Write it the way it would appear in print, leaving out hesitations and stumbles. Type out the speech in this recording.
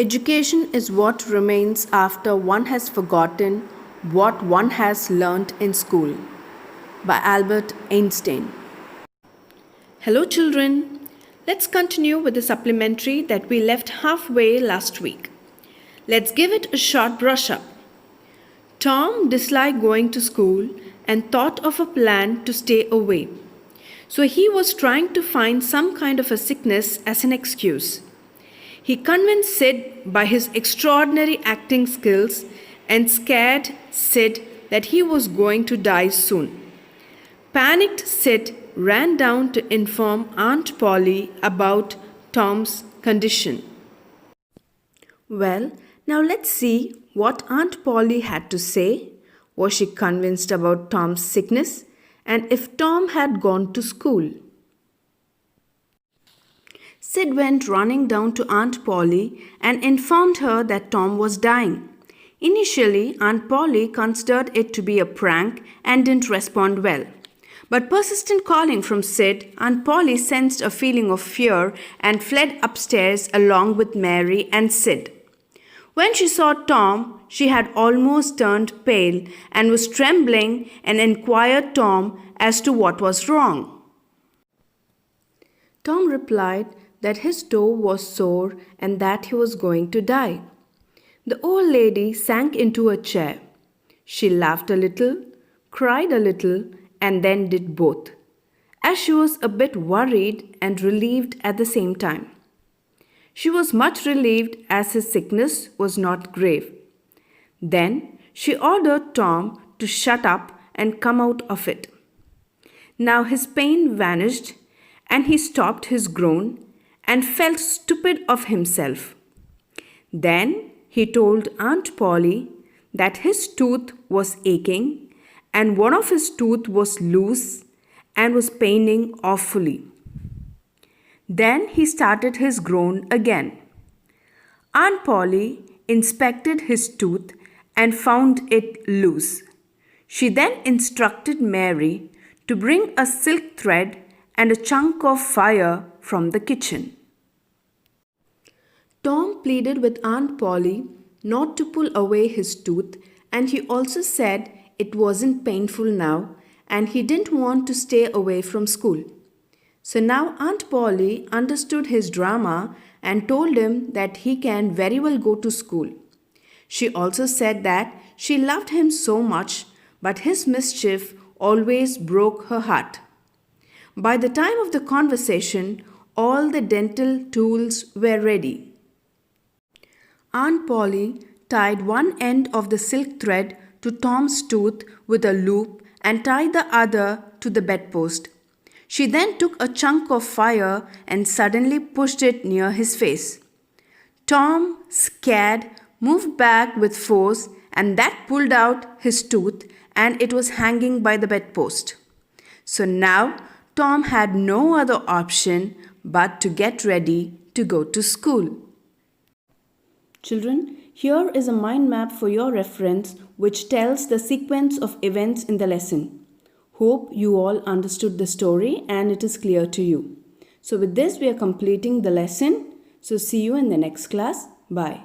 Education is what remains after one has forgotten what one has learnt in school. By Albert Einstein. Hello, children. Let's continue with the supplementary that we left halfway last week. Let's give it a short brush up. Tom disliked going to school and thought of a plan to stay away. So he was trying to find some kind of a sickness as an excuse. He convinced Sid by his extraordinary acting skills and scared Sid that he was going to die soon. Panicked Sid ran down to inform Aunt Polly about Tom's condition. Well, now let's see what Aunt Polly had to say. Was she convinced about Tom's sickness and if Tom had gone to school? Sid went running down to Aunt Polly and informed her that Tom was dying. Initially, Aunt Polly considered it to be a prank and didn't respond well. But persistent calling from Sid, Aunt Polly sensed a feeling of fear and fled upstairs along with Mary and Sid. When she saw Tom, she had almost turned pale and was trembling and inquired Tom as to what was wrong. Tom replied that his toe was sore and that he was going to die. The old lady sank into a chair. She laughed a little, cried a little, and then did both, as she was a bit worried and relieved at the same time. She was much relieved as his sickness was not grave. Then she ordered Tom to shut up and come out of it. Now his pain vanished and he stopped his groan and felt stupid of himself. Then he told Aunt Polly that his tooth was aching and one of his teeth was loose and was paining awfully. Then he started his groan again. Aunt Polly inspected his tooth and found it loose. She then instructed Mary to bring a silk thread and a chunk of fire from the kitchen. Tom pleaded with Aunt Polly not to pull away his tooth, and he also said it wasn't painful now and he didn't want to stay away from school. So now Aunt Polly understood his drama and told him that he can very well go to school. She also said that she loved him so much, but his mischief always broke her heart. By the time of the conversation, all the dental tools were ready. Aunt Polly tied one end of the silk thread to Tom's tooth with a loop and tied the other to the bedpost. She then took a chunk of fire and suddenly pushed it near his face. Tom, scared, moved back with force and that pulled out his tooth and it was hanging by the bedpost. So now Tom had no other option but to get ready to go to school. Children, here is a mind map for your reference which tells the sequence of events in the lesson. Hope you all understood the story and it is clear to you. So with this we are completing the lesson. So see you in the next class. Bye.